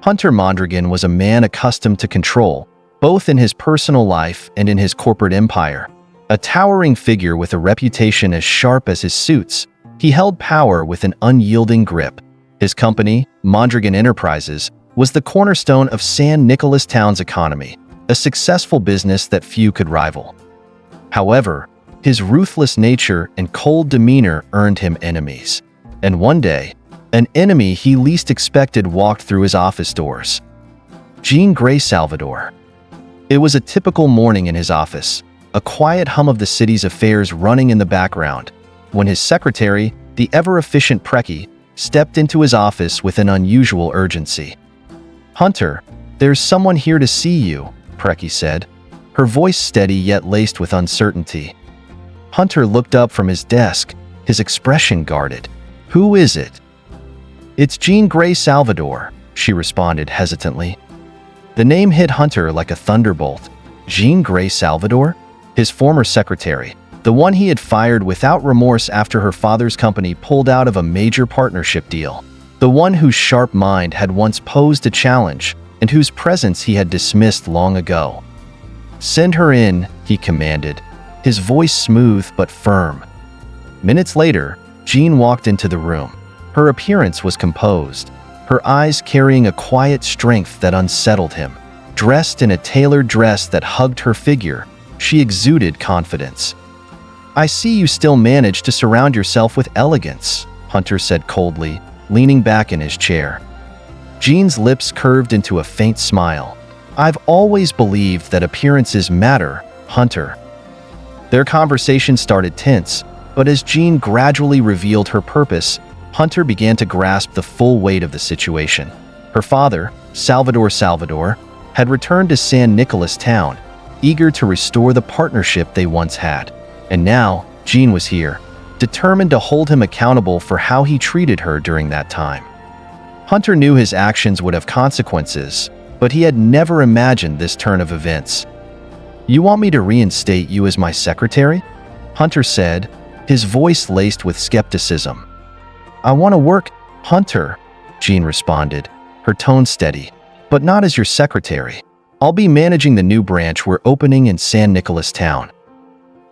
Hunter Mondragon was a man accustomed to control, both in his personal life and in his corporate empire. A towering figure with a reputation as sharp as his suits, he held power with an unyielding grip. His company, Mondragon Enterprises, was the cornerstone of San Nicolas Town's economy, a successful business that few could rival. However, his ruthless nature and cold demeanor earned him enemies. And one day, an enemy he least expected walked through his office doors. Grey Salvadore. It was a typical morning in his office, a quiet hum of the city's affairs running in the background, when his secretary, the ever-efficient Preki, stepped into his office with an unusual urgency. "Hunter, there's someone here to see you," Preki said, her voice steady yet laced with uncertainty. Hunter looked up from his desk, his expression guarded. "Who is it?" "It's Grey Salvadore," she responded hesitantly. The name hit Hunter like a thunderbolt. Grey Salvadore? His former secretary, the one he had fired without remorse after her father's company pulled out of a major partnership deal. The one whose sharp mind had once posed a challenge and whose presence he had dismissed long ago. "Send her in," he commanded, his voice smooth but firm. Minutes later, Jean walked into the room. Her appearance was composed, her eyes carrying a quiet strength that unsettled him. Dressed in a tailored dress that hugged her figure, she exuded confidence. "I see you still manage to surround yourself with elegance," Hunter said coldly, leaning back in his chair. Jean's lips curved into a faint smile. "I've always believed that appearances matter, Hunter." Their conversation started tense, but as Jean gradually revealed her purpose, Hunter began to grasp the full weight of the situation. Her father, Salvadore, had returned to San Nicolas Town, eager to restore the partnership they once had. And now, Jean was here, determined to hold him accountable for how he treated her during that time. Hunter knew his actions would have consequences, but he had never imagined this turn of events. "You want me to reinstate you as my secretary?" Hunter said, his voice laced with skepticism. "I want to work, Hunter," Jean responded, her tone steady, "but not as your secretary. I'll be managing the new branch we're opening in San Nicolas Town."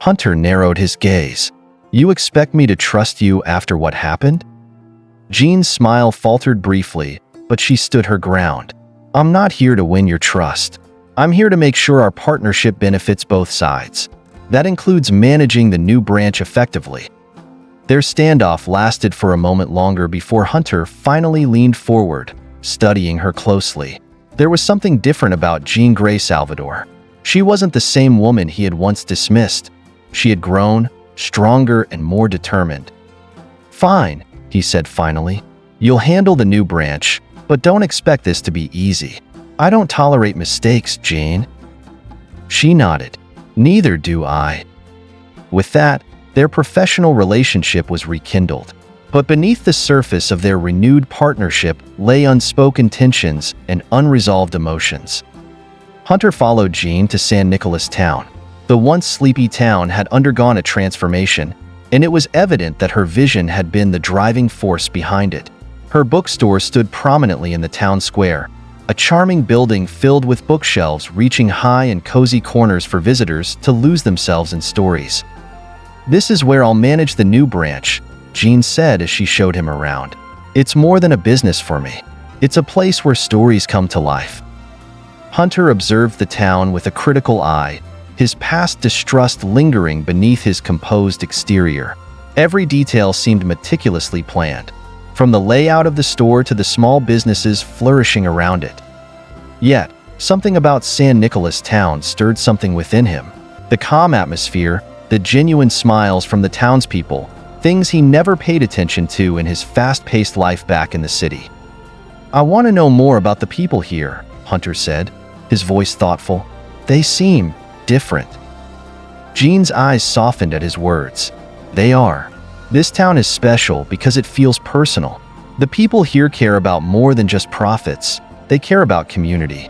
Hunter narrowed his gaze. "You expect me to trust you after what happened?" Jean's smile faltered briefly, but she stood her ground. "I'm not here to win your trust. I'm here to make sure our partnership benefits both sides. That includes managing the new branch effectively." Their standoff lasted for a moment longer before Hunter finally leaned forward, studying her closely. There was something different about Grey Salvadore. She wasn't the same woman he had once dismissed. She had grown, stronger and more determined. "Fine," he said finally. "You'll handle the new branch, but don't expect this to be easy. I don't tolerate mistakes, Jean." She nodded. "Neither do I." With that, their professional relationship was rekindled. But beneath the surface of their renewed partnership lay unspoken tensions and unresolved emotions. Hunter followed Jean to San Nicolas Town. The once sleepy town had undergone a transformation, and it was evident that her vision had been the driving force behind it. Her bookstore stood prominently in the town square, a charming building filled with bookshelves reaching high and cozy corners for visitors to lose themselves in stories. "This is where I'll manage the new branch," Jean said as she showed him around. "It's more than a business for me. It's a place where stories come to life." Hunter observed the town with a critical eye, his past distrust lingering beneath his composed exterior. Every detail seemed meticulously planned, from the layout of the store to the small businesses flourishing around it. Yet, something about San Nicolas Town stirred something within him. The calm atmosphere, the genuine smiles from the townspeople, things he never paid attention to in his fast-paced life back in the city. "I want to know more about the people here," Hunter said, his voice thoughtful. "They seem different." Jean's eyes softened at his words. "They are. This town is special because it feels personal. The people here care about more than just profits. They care about community."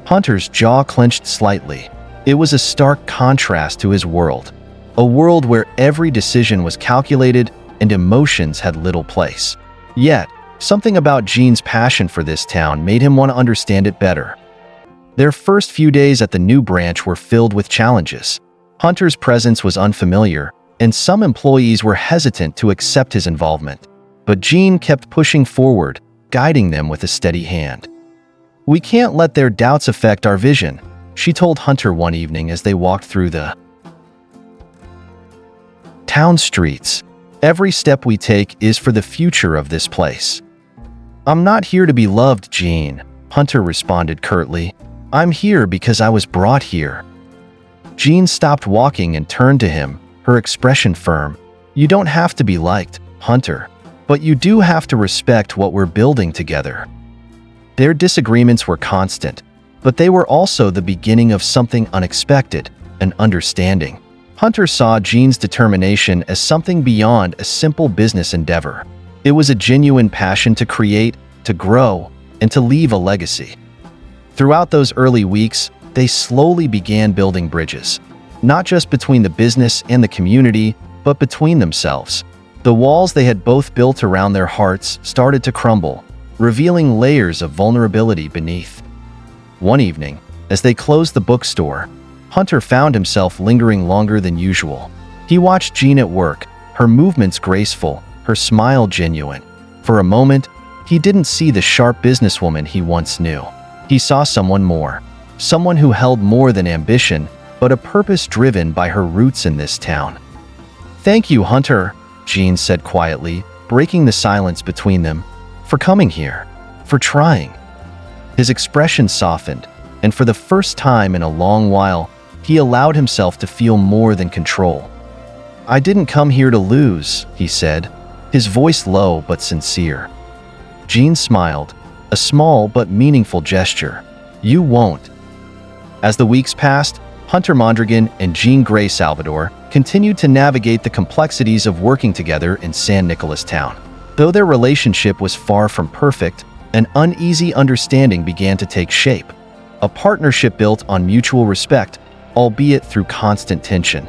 Hunter's jaw clenched slightly. It was a stark contrast to his world. A world where every decision was calculated and emotions had little place. Yet, Something about Jean's passion for this town made him want to understand it better. Their first few days at the new branch were filled with challenges. Hunter's presence was unfamiliar, and some employees were hesitant to accept his involvement. But Jean kept pushing forward, guiding them with a steady hand. "We can't let their doubts affect our vision," she told Hunter one evening as they walked through the town streets. "Every step we take is for the future of this place." "I'm not here to be loved, Jean," Hunter responded curtly. "I'm here because I was brought here." Jean stopped walking and turned to him, her expression firm. "You don't have to be liked, Hunter, but you do have to respect what we're building together." Their disagreements were constant, but they were also the beginning of something unexpected, an understanding. Hunter saw Jean's determination as something beyond a simple business endeavor. It was a genuine passion to create, to grow, and to leave a legacy. Throughout those early weeks, they slowly began building bridges, not just between the business and the community, but between themselves. The walls they had both built around their hearts started to crumble, revealing layers of vulnerability beneath. One evening, as they closed the bookstore, Hunter found himself lingering longer than usual. He watched Jean at work, her movements graceful, her smile genuine. For a moment, he didn't see the sharp businesswoman he once knew. He saw someone more, someone who held more than ambition, but a purpose driven by her roots in this town. "Thank you, Hunter," Jean said quietly, breaking the silence between them, "for coming here, for trying." His expression softened, and for the first time in a long while, he allowed himself to feel more than control. "I didn't come here to lose," he said, his voice low but sincere. Jean smiled, a small but meaningful gesture. "You won't." As the weeks passed, Hunter Mondragon and Jean Grey Salvadore continued to navigate the complexities of working together in San Nicolas Town. Though their relationship was far from perfect, an uneasy understanding began to take shape. A partnership built on mutual respect, albeit through constant tension.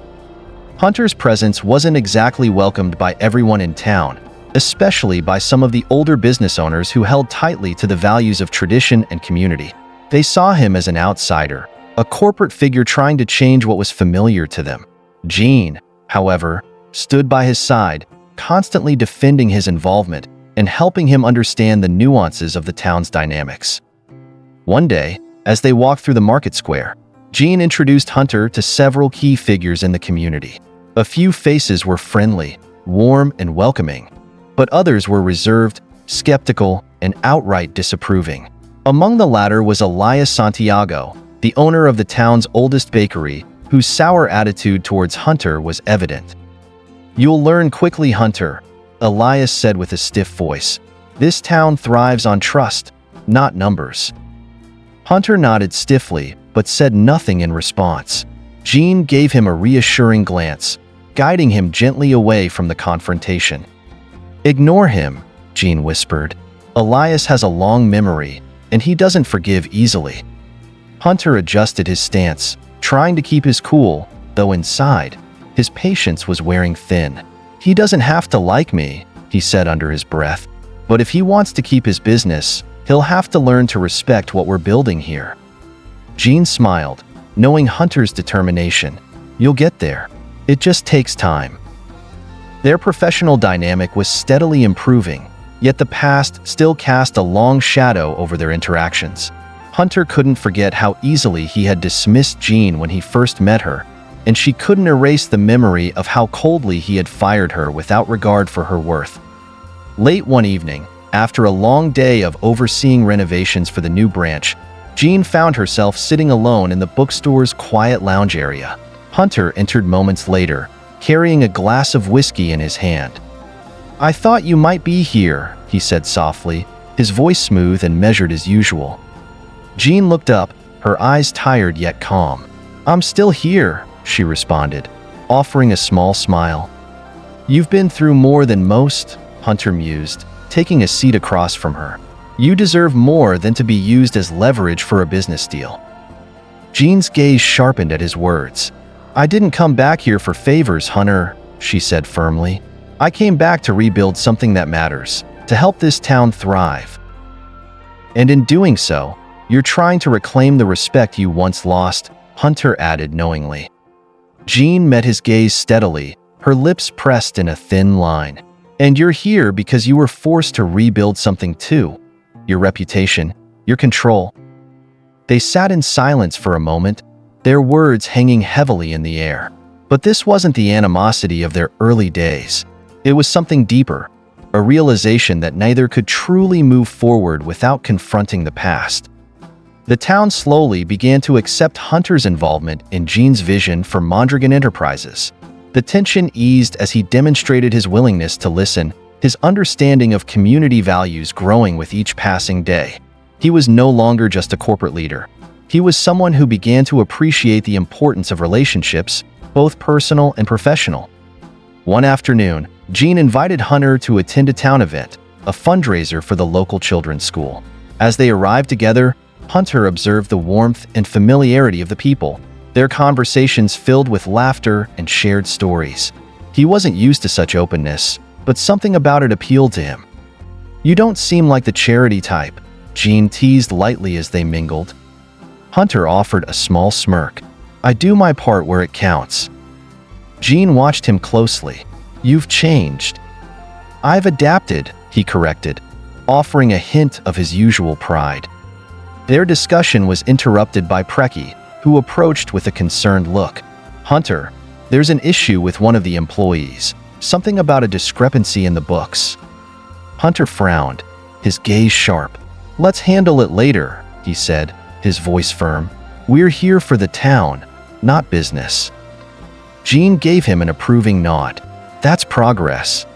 Hunter's presence wasn't exactly welcomed by everyone in town, especially by some of the older business owners who held tightly to the values of tradition and community. They saw him as an outsider, a corporate figure trying to change what was familiar to them. Jean, however, stood by his side, constantly defending his involvement and helping him understand the nuances of the town's dynamics. One day, as they walked through the market square, Jean introduced Hunter to several key figures in the community. A few faces were friendly, warm, and welcoming, but others were reserved, skeptical, and outright disapproving. Among the latter was Elias Santiago, the owner of the town's oldest bakery, whose sour attitude towards Hunter was evident. "You'll learn quickly, Hunter," Elias said with a stiff voice. "This town thrives on trust, not numbers." Hunter nodded stiffly, but said nothing in response. Jean gave him a reassuring glance, guiding him gently away from the confrontation. "Ignore him," Jean whispered. "Elias has a long memory, and he doesn't forgive easily." Hunter adjusted his stance, trying to keep his cool, though inside, his patience was wearing thin. "He doesn't have to like me," he said under his breath, "but if he wants to keep his business, he'll have to learn to respect what we're building here." Jean smiled, knowing Hunter's determination. "You'll get there. It just takes time." Their professional dynamic was steadily improving, yet the past still cast a long shadow over their interactions. Hunter couldn't forget how easily he had dismissed Jean when he first met her, and she couldn't erase the memory of how coldly he had fired her without regard for her worth. Late one evening, after a long day of overseeing renovations for the new branch, Jean found herself sitting alone in the bookstore's quiet lounge area. Hunter entered moments later, carrying a glass of whiskey in his hand. "I thought you might be here," he said softly, his voice smooth and measured as usual. Jean looked up, her eyes tired yet calm. "I'm still here," she responded, offering a small smile. "You've been through more than most," Hunter mused, taking a seat across from her. "You deserve more than to be used as leverage for a business deal." Jean's gaze sharpened at his words. "I didn't come back here for favors, Hunter," she said firmly. "I came back to rebuild something that matters, to help this town thrive. And in doing so, you're trying to reclaim the respect you once lost," Hunter added knowingly. Jean met his gaze steadily, her lips pressed in a thin line. "And you're here because you were forced to rebuild something too. Your reputation, your control." They sat in silence for a moment, their words hanging heavily in the air. But this wasn't the animosity of their early days. It was something deeper, a realization that neither could truly move forward without confronting the past. The town slowly began to accept Hunter's involvement in Jean's vision for Mondragon Enterprises. The tension eased as he demonstrated his willingness to listen, his understanding of community values growing with each passing day. He was no longer just a corporate leader. He was someone who began to appreciate the importance of relationships, both personal and professional. One afternoon, Jean invited Hunter to attend a town event, a fundraiser for the local children's school. As they arrived together, Hunter observed the warmth and familiarity of the people, their conversations filled with laughter and shared stories. He wasn't used to such openness, but something about it appealed to him. "You don't seem like the charity type," Jean teased lightly as they mingled. Hunter offered a small smirk. "I do my part where it counts." Jean watched him closely. "You've changed." "I've adapted," he corrected, offering a hint of his usual pride. Their discussion was interrupted by Preki, who approached with a concerned look. "Hunter, there's an issue with one of the employees. Something about a discrepancy in the books." Hunter frowned, his gaze sharp. "Let's handle it later," he said, his voice firm. "We're here for the town, not business." Jean gave him an approving nod. "That's progress."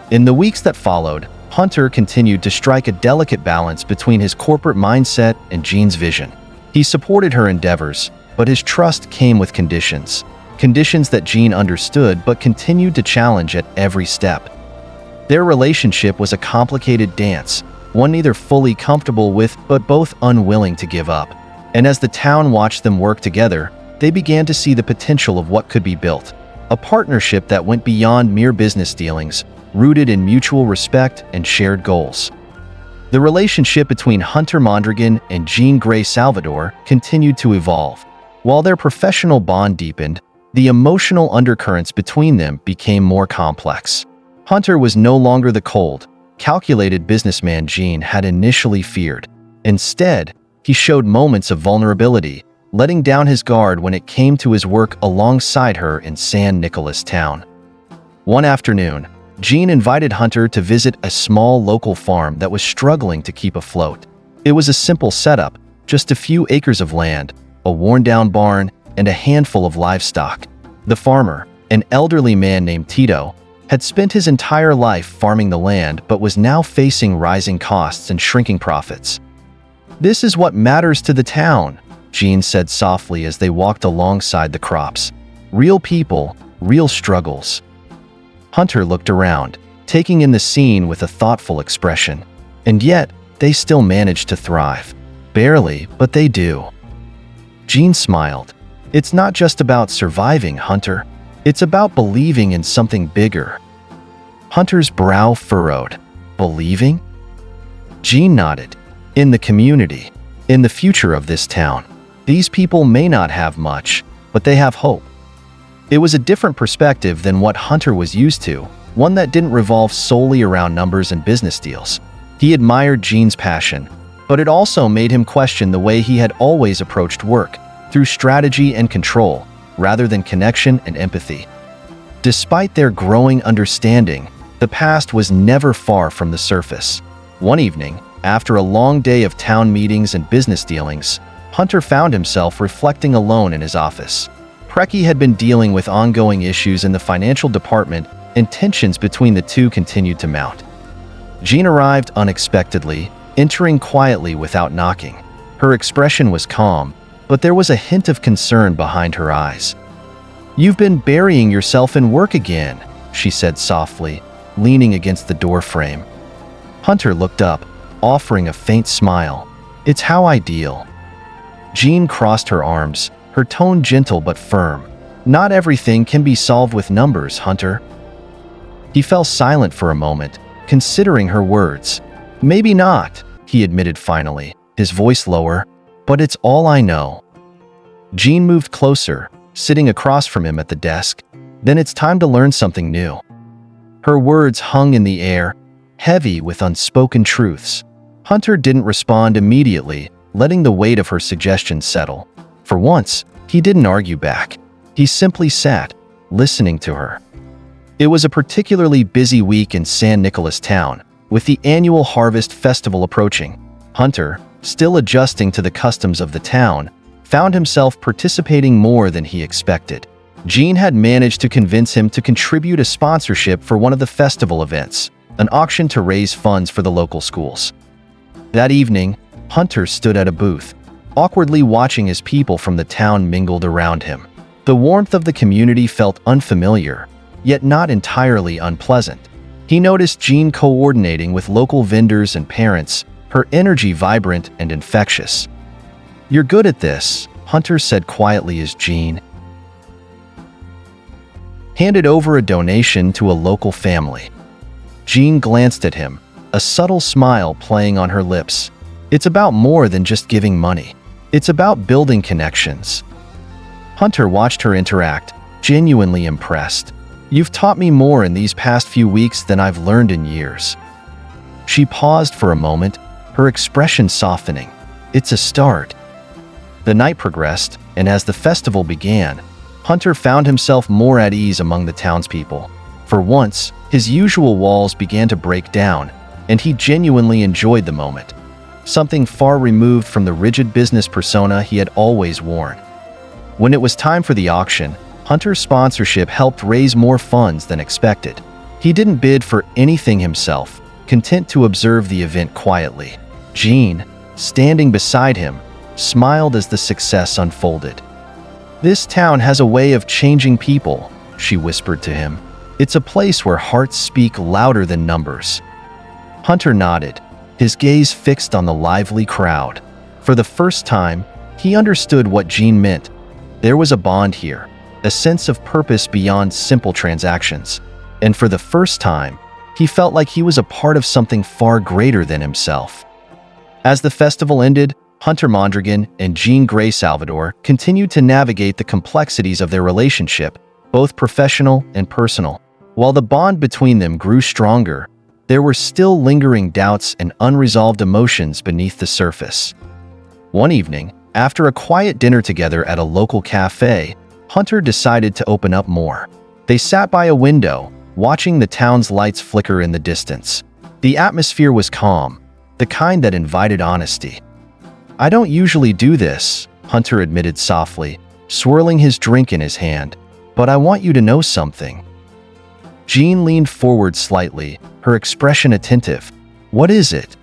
In the weeks that followed, Hunter continued to strike a delicate balance between his corporate mindset and Jean's vision. He supported her endeavors, but his trust came with conditions. Conditions that Jean understood but continued to challenge at every step. Their relationship was a complicated dance, one neither fully comfortable with but both unwilling to give up. And as the town watched them work together, they began to see the potential of what could be built. A partnership that went beyond mere business dealings, rooted in mutual respect and shared goals. The relationship between Hunter Mondragon and Jean Grey Salvadore continued to evolve. While their professional bond deepened, the emotional undercurrents between them became more complex. Hunter was no longer the cold, calculated businessman Jean had initially feared. Instead, he showed moments of vulnerability, letting down his guard when it came to his work alongside her in San Nicolas Town. One afternoon, Jean invited Hunter to visit a small local farm that was struggling to keep afloat. It was a simple setup, just a few acres of land, a worn-down barn, and a handful of livestock. The farmer, an elderly man named Tito, had spent his entire life farming the land but was now facing rising costs and shrinking profits. "This is what matters to the town," Jean said softly as they walked alongside the crops. "Real people, real struggles." Hunter looked around, taking in the scene with a thoughtful expression. And yet, they still managed to thrive. Barely, but they do. Jean smiled. "It's not just about surviving, Hunter. It's about believing in something bigger." Hunter's brow furrowed. "Believing?" Jean nodded. "In the community. In the future of this town. These people may not have much, but they have hope." It was a different perspective than what Hunter was used to, one that didn't revolve solely around numbers and business deals. He admired Jean's passion, but it also made him question the way he had always approached work, through strategy and control, rather than connection and empathy. Despite their growing understanding, the past was never far from the surface. One evening, after a long day of town meetings and business dealings, Hunter found himself reflecting alone in his office. Preki had been dealing with ongoing issues in the financial department, and tensions between the two continued to mount. Jean arrived unexpectedly, entering quietly without knocking. Her expression was calm, but there was a hint of concern behind her eyes. "You've been burying yourself in work again," she said softly, leaning against the door frame. Hunter looked up, offering a faint smile. "It's how I deal." Jean crossed her arms, her tone gentle but firm. "Not everything can be solved with numbers, Hunter." He fell silent for a moment, considering her words. "Maybe not," he admitted finally, his voice lower, "but it's all I know." Jean moved closer, sitting across from him at the desk. "Then it's time to learn something new." Her words hung in the air, heavy with unspoken truths. Hunter didn't respond immediately, letting the weight of her suggestion settle. For once, he didn't argue back. He simply sat, listening to her. It was a particularly busy week in San Nicolas town, with the annual harvest festival approaching. Hunter, still adjusting to the customs of the town, found himself participating more than he expected. Jean had managed to convince him to contribute a sponsorship for one of the festival events, an auction to raise funds for the local schools. That evening, Hunter stood at a booth, awkwardly watching as people from the town mingled around him. The warmth of the community felt unfamiliar, yet not entirely unpleasant. He noticed Jean coordinating with local vendors and parents, her energy vibrant and infectious. "You're good at this," Hunter said quietly as Jean handed over a donation to a local family. Jean glanced at him, a subtle smile playing on her lips. "It's about more than just giving money. It's about building connections." Hunter watched her interact, genuinely impressed. "You've taught me more in these past few weeks than I've learned in years." She paused for a moment, her expression softening. "It's a start." The night progressed, and as the festival began, Hunter found himself more at ease among the townspeople. For once, his usual walls began to break down, and he genuinely enjoyed the moment. Something far removed from the rigid business persona he had always worn. When it was time for the auction, Hunter's sponsorship helped raise more funds than expected. He didn't bid for anything himself, content to observe the event quietly. Jean, standing beside him, smiled as the success unfolded. "This town has a way of changing people," she whispered to him. "It's a place where hearts speak louder than numbers." Hunter nodded, his gaze fixed on the lively crowd. For the first time, he understood what Jean meant. There was a bond here, a sense of purpose beyond simple transactions. And for the first time, he felt like he was a part of something far greater than himself. As the festival ended, Hunter Mondragon and Jean Grey Salvadore continued to navigate the complexities of their relationship, both professional and personal. While the bond between them grew stronger, there were still lingering doubts and unresolved emotions beneath the surface. One evening, after a quiet dinner together at a local cafe, Hunter decided to open up more. They sat by a window, watching the town's lights flicker in the distance. The atmosphere was calm, the kind that invited honesty. "I don't usually do this," Hunter admitted softly, swirling his drink in his hand, "but I want you to know something." Jean leaned forward slightly, her expression attentive. "What is it?"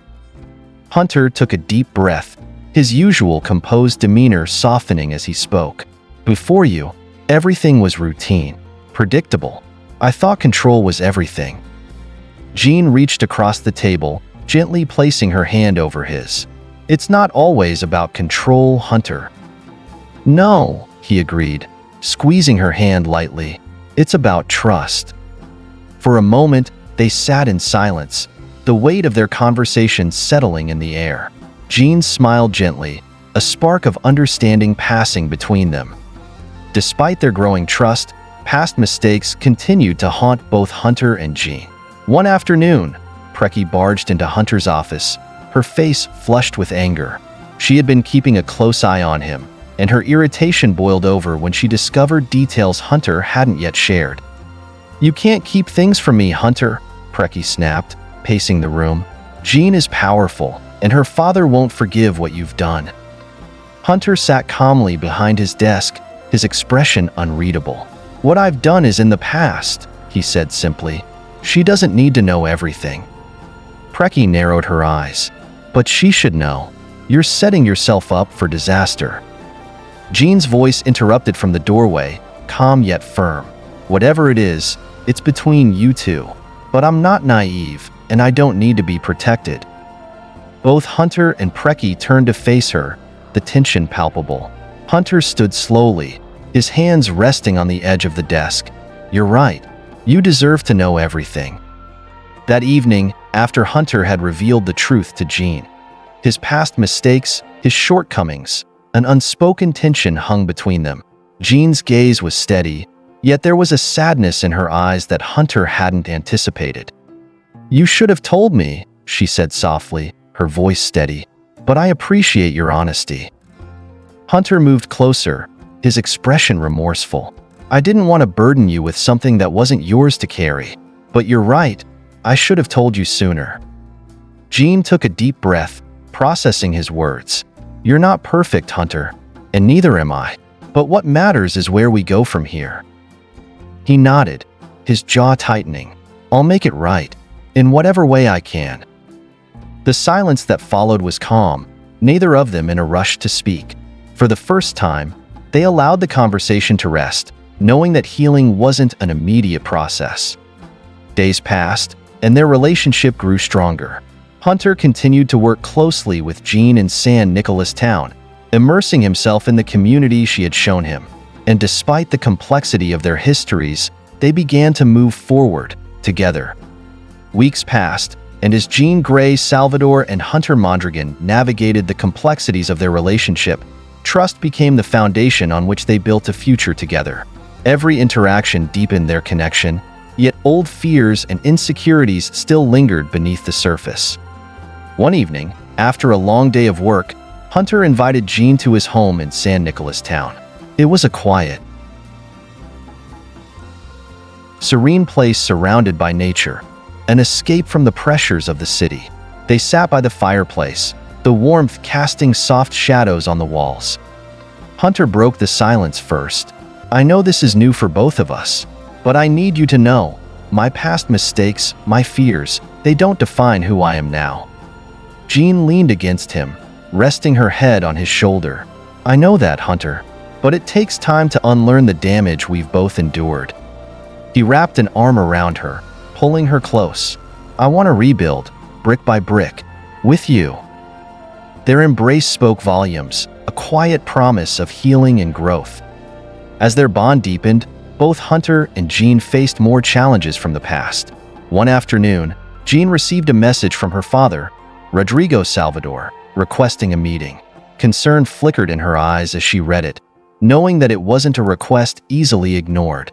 Hunter took a deep breath, his usual composed demeanor softening as he spoke. "Before you, everything was routine, predictable. I thought control was everything." Jean reached across the table, gently placing her hand over his. "It's not always about control, Hunter." "No," he agreed, squeezing her hand lightly. "It's about trust." For a moment, they sat in silence, the weight of their conversation settling in the air. Jean smiled gently, a spark of understanding passing between them. Despite their growing trust, past mistakes continued to haunt both Hunter and Jean. One afternoon, Preki barged into Hunter's office, her face flushed with anger. She had been keeping a close eye on him, and her irritation boiled over when she discovered details Hunter hadn't yet shared. "You can't keep things from me, Hunter," Preki snapped, pacing the room. "Jean is powerful, and her father won't forgive what you've done." Hunter sat calmly behind his desk, his expression unreadable. "What I've done is in the past," he said simply. "She doesn't need to know everything." Preki narrowed her eyes. "But she should know. You're setting yourself up for disaster." Jean's voice interrupted from the doorway, calm yet firm. "Whatever it is, it's between you two. But I'm not naive, and I don't need to be protected." Both Hunter and Preki turned to face her, the tension palpable. Hunter stood slowly, his hands resting on the edge of the desk. "You're right. You deserve to know everything." That evening, after Hunter had revealed the truth to Jean, his past mistakes, his shortcomings, an unspoken tension hung between them. Jean's gaze was steady, yet there was a sadness in her eyes that Hunter hadn't anticipated. "You should have told me," she said softly, her voice steady, "but I appreciate your honesty." Hunter moved closer, his expression remorseful. "I didn't want to burden you with something that wasn't yours to carry. But you're right, I should have told you sooner." Jean took a deep breath, processing his words. "You're not perfect, Hunter, and neither am I. But what matters is where we go from here." He nodded, his jaw tightening. "I'll make it right, in whatever way I can." The silence that followed was calm, neither of them in a rush to speak. For the first time, they allowed the conversation to rest, knowing that healing wasn't an immediate process. Days passed, and their relationship grew stronger. Hunter continued to work closely with Jean in San Nicolas Town, immersing himself in the community she had shown him. And despite the complexity of their histories, they began to move forward together. Weeks passed, and as Jean Grey Salvadore and Hunter Mondragon navigated the complexities of their relationship, trust became the foundation on which they built a future together. Every interaction deepened their connection, yet old fears and insecurities still lingered beneath the surface. One evening, after a long day of work, Hunter invited Jean to his home in San Nicolas Town. It was a quiet, serene place surrounded by nature, an escape from the pressures of the city. They sat by the fireplace, the warmth casting soft shadows on the walls. Hunter broke the silence first. "I know this is new for both of us, but I need you to know, my past mistakes, my fears, they don't define who I am now." Jean leaned against him, resting her head on his shoulder. "I know that, Hunter, but it takes time to unlearn the damage we've both endured." He wrapped an arm around her, pulling her close. "I want to rebuild, brick by brick, with you." Their embrace spoke volumes, a quiet promise of healing and growth. As their bond deepened, both Hunter and Jean faced more challenges from the past. One afternoon, Jean received a message from her father, Rodrigo Salvadore, requesting a meeting. Concern flickered in her eyes as she read it, knowing that it wasn't a request easily ignored.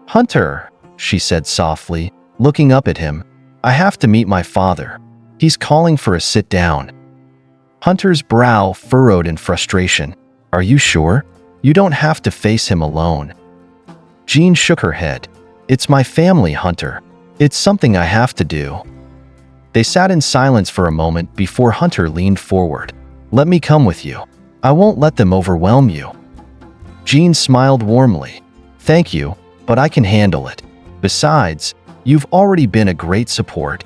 "Hunter," she said softly, looking up at him, "I have to meet my father. He's calling for a sit-down." Hunter's brow furrowed in frustration. "Are you sure? You don't have to face him alone." Jean shook her head. "It's my family, Hunter. It's something I have to do." They sat in silence for a moment before Hunter leaned forward. "Let me come with you. I won't let them overwhelm you." Jean smiled warmly. "Thank you, but I can handle it. Besides, you've already been a great support."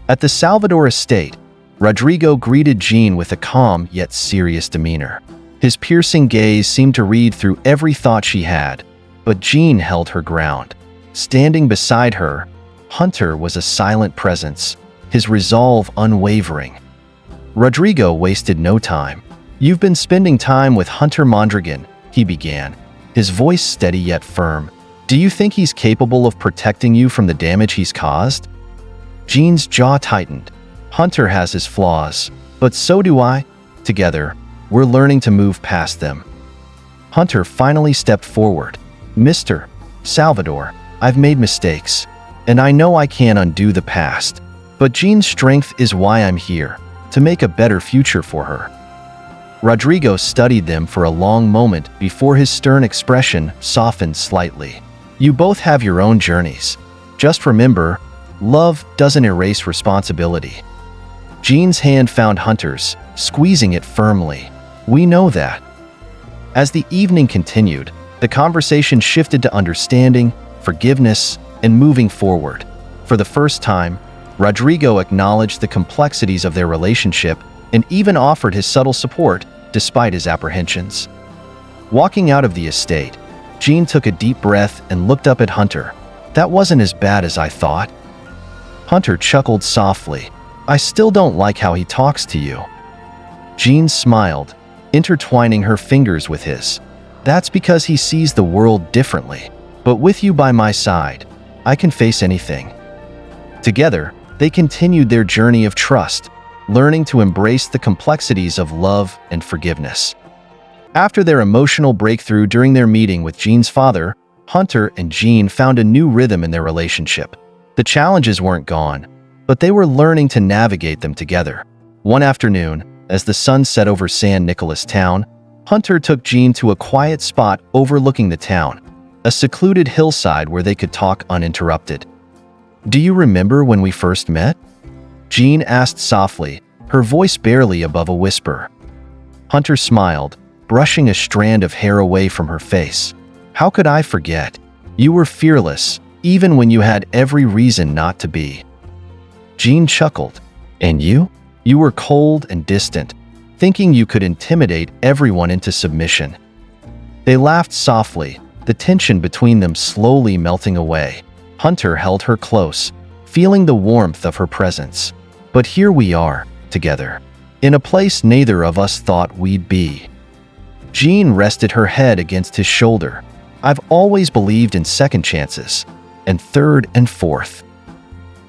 At the Salvador estate, Rodrigo greeted Jean with a calm yet serious demeanor. His piercing gaze seemed to read through every thought she had, but Jean held her ground. Standing beside her, Hunter was a silent presence, his resolve unwavering. Rodrigo wasted no time. "You've been spending time with Hunter Mondragon," he began, his voice steady yet firm. "Do you think he's capable of protecting you from the damage he's caused?" Jean's jaw tightened. "Hunter has his flaws, but so do I. Together, we're learning to move past them." Hunter finally stepped forward. "Mr. Salvadore, I've made mistakes, and I know I can't undo the past. But Jean's strength is why I'm here, to make a better future for her." Rodrigo studied them for a long moment before his stern expression softened slightly. "You both have your own journeys. Just remember, love doesn't erase responsibility." Jean's hand found Hunter's, squeezing it firmly. "We know that." As the evening continued, the conversation shifted to understanding, forgiveness, and moving forward. For the first time, Rodrigo acknowledged the complexities of their relationship and even offered his subtle support despite his apprehensions. Walking out of the estate, Jean took a deep breath and looked up at Hunter. "That wasn't as bad as I thought." Hunter chuckled softly. "I still don't like how he talks to you." Jean smiled, intertwining her fingers with his. "That's because he sees the world differently. But with you by my side, I can face anything." Together, they continued their journey of trust, learning to embrace the complexities of love and forgiveness. After their emotional breakthrough during their meeting with Jean's father, Hunter and Jean found a new rhythm in their relationship. The challenges weren't gone, but they were learning to navigate them together. One afternoon, as the sun set over San Nicolas town, Hunter took Jean to a quiet spot overlooking the town, a secluded hillside where they could talk uninterrupted. "Do you remember when we first met?" Jean asked softly, her voice barely above a whisper. Hunter smiled, brushing a strand of hair away from her face. "How could I forget? You were fearless, even when you had every reason not to be." Jean chuckled. "And you? You were cold and distant, thinking you could intimidate everyone into submission." They laughed softly, the tension between them slowly melting away. Hunter held her close, feeling the warmth of her presence. "But here we are, together, in a place neither of us thought we'd be." Jean rested her head against his shoulder. "I've always believed in second chances, and third and fourth."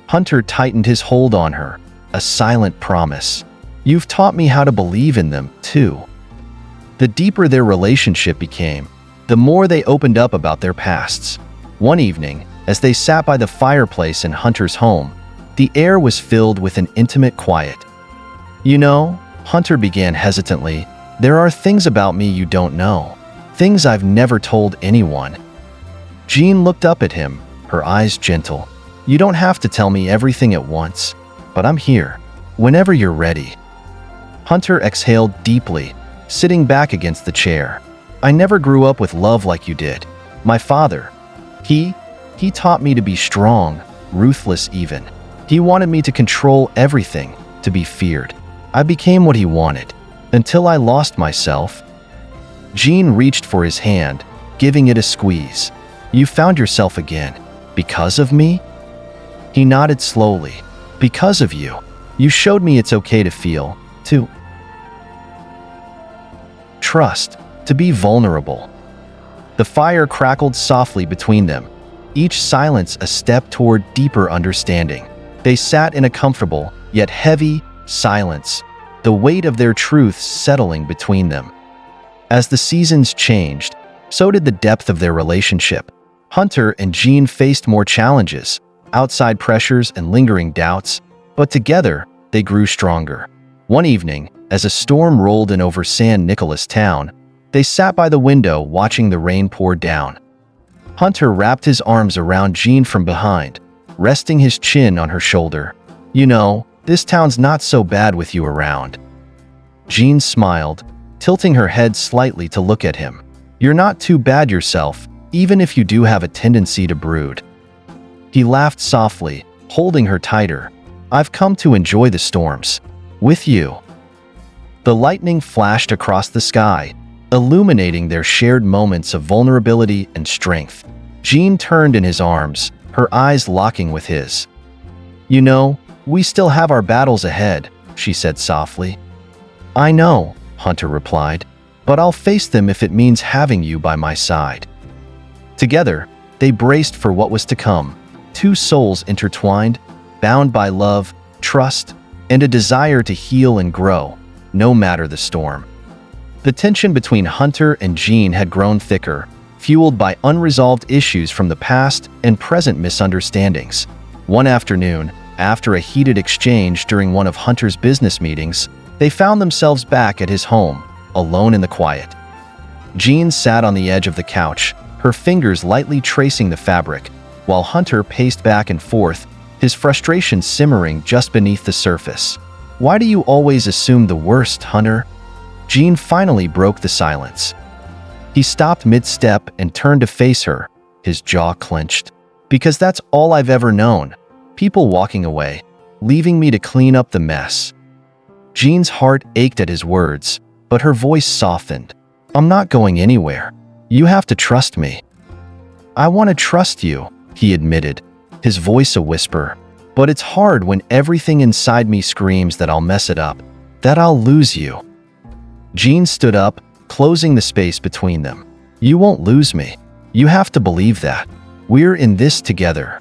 Hunter tightened his hold on her, a silent promise. "You've taught me how to believe in them, too." The deeper their relationship became, the more they opened up about their pasts. One evening, as they sat by the fireplace in Hunter's home, the air was filled with an intimate quiet. "You know," Hunter began hesitantly, "there are things about me you don't know, things I've never told anyone." Jean looked up at him, her eyes gentle. "You don't have to tell me everything at once, but I'm here, whenever you're ready." Hunter exhaled deeply, sitting back against the chair. "I never grew up with love like you did. My father, he taught me to be strong, ruthless even. He wanted me to control everything, to be feared. I became what he wanted, until I lost myself." Jean reached for his hand, giving it a squeeze. "You found yourself again, because of me?" He nodded slowly. "Because of you. You showed me it's okay to feel, to trust, to be vulnerable." The fire crackled softly between them, each silence a step toward deeper understanding. They sat in a comfortable, yet heavy, silence, the weight of their truths settling between them. As the seasons changed, so did the depth of their relationship. Hunter and Jean faced more challenges, outside pressures and lingering doubts, but together they grew stronger. One evening, as a storm rolled in over San Nicolas town, they sat by the window watching the rain pour down. Hunter wrapped his arms around Jean from behind, resting his chin on her shoulder. "You know, this town's not so bad with you around." Jean smiled, tilting her head slightly to look at him. "You're not too bad yourself, even if you do have a tendency to brood." He laughed softly, holding her tighter. "I've come to enjoy the storms. With you." The lightning flashed across the sky, illuminating their shared moments of vulnerability and strength. Jean turned in his arms, her eyes locking with his. "You know, we still have our battles ahead," she said softly. "I know," Hunter replied, "but I'll face them if it means having you by my side." Together, they braced for what was to come, two souls intertwined, bound by love, trust, and a desire to heal and grow, no matter the storm. The tension between Hunter and Jean had grown thicker, fueled by unresolved issues from the past and present misunderstandings. One afternoon, after a heated exchange during one of Hunter's business meetings, they found themselves back at his home, alone in the quiet. Jean sat on the edge of the couch, her fingers lightly tracing the fabric, while Hunter paced back and forth, his frustration simmering just beneath the surface. "Why do you always assume the worst, Hunter?" Jean finally broke the silence. He stopped mid-step and turned to face her, his jaw clenched. "Because that's all I've ever known. People walking away, leaving me to clean up the mess." Jean's heart ached at his words, but her voice softened. "I'm not going anywhere. You have to trust me." "I want to trust you," he admitted, his voice a whisper. "But it's hard when everything inside me screams that I'll mess it up, that I'll lose you." Jean stood up, closing the space between them. "You won't lose me. You have to believe that. We're in this together."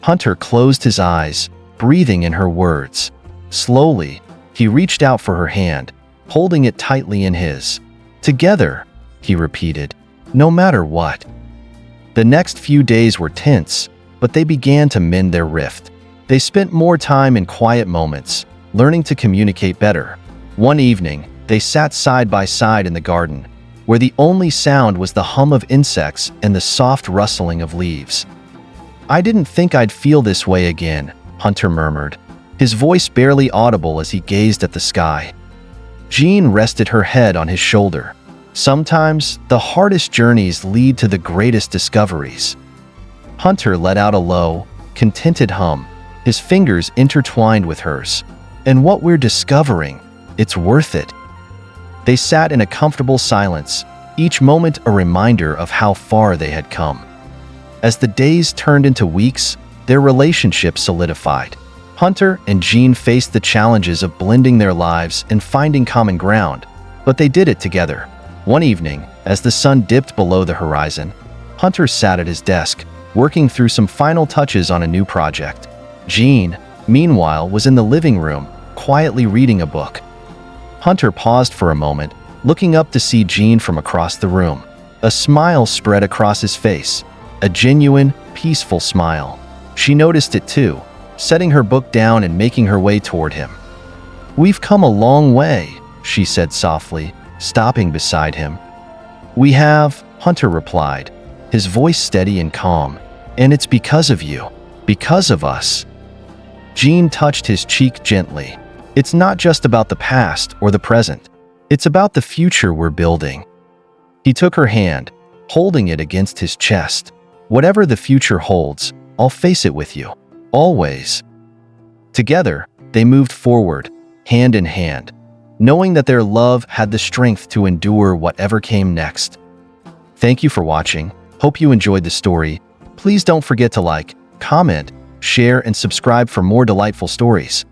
Hunter closed his eyes, breathing in her words. Slowly, he reached out for her hand, holding it tightly in his. Together, he repeated, no matter what. The next few days were tense, but they began to mend their rift. They spent more time in quiet moments, learning to communicate better. One evening, they sat side by side in the garden, where the only sound was the hum of insects and the soft rustling of leaves. I didn't think I'd feel this way again, Hunter murmured, his voice barely audible as he gazed at the sky. Jean rested her head on his shoulder. Sometimes, the hardest journeys lead to the greatest discoveries. Hunter let out a low, contented hum, his fingers intertwined with hers. And what we're discovering, it's worth it. They sat in a comfortable silence, each moment a reminder of how far they had come. As the days turned into weeks, their relationship solidified. Hunter and Jean faced the challenges of blending their lives and finding common ground, but they did it together. One evening, as the sun dipped below the horizon, Hunter sat at his desk, working through some final touches on a new project. Jean, meanwhile, was in the living room, quietly reading a book. Hunter paused for a moment, looking up to see Jean from across the room. A smile spread across his face, a genuine, peaceful smile. She noticed it too, setting her book down and making her way toward him. "We've come a long way," she said softly, stopping beside him. "We have," Hunter replied, his voice steady and calm, "and it's because of you, because of us." Jean touched his cheek gently. "It's not just about the past or the present. It's about the future we're building." He took her hand, holding it against his chest. "Whatever the future holds, I'll face it with you. Always." Together, they moved forward, hand in hand, knowing that their love had the strength to endure whatever came next. Thank you for watching. Hope you enjoyed the story. Please don't forget to like, comment, share, and subscribe for more delightful stories.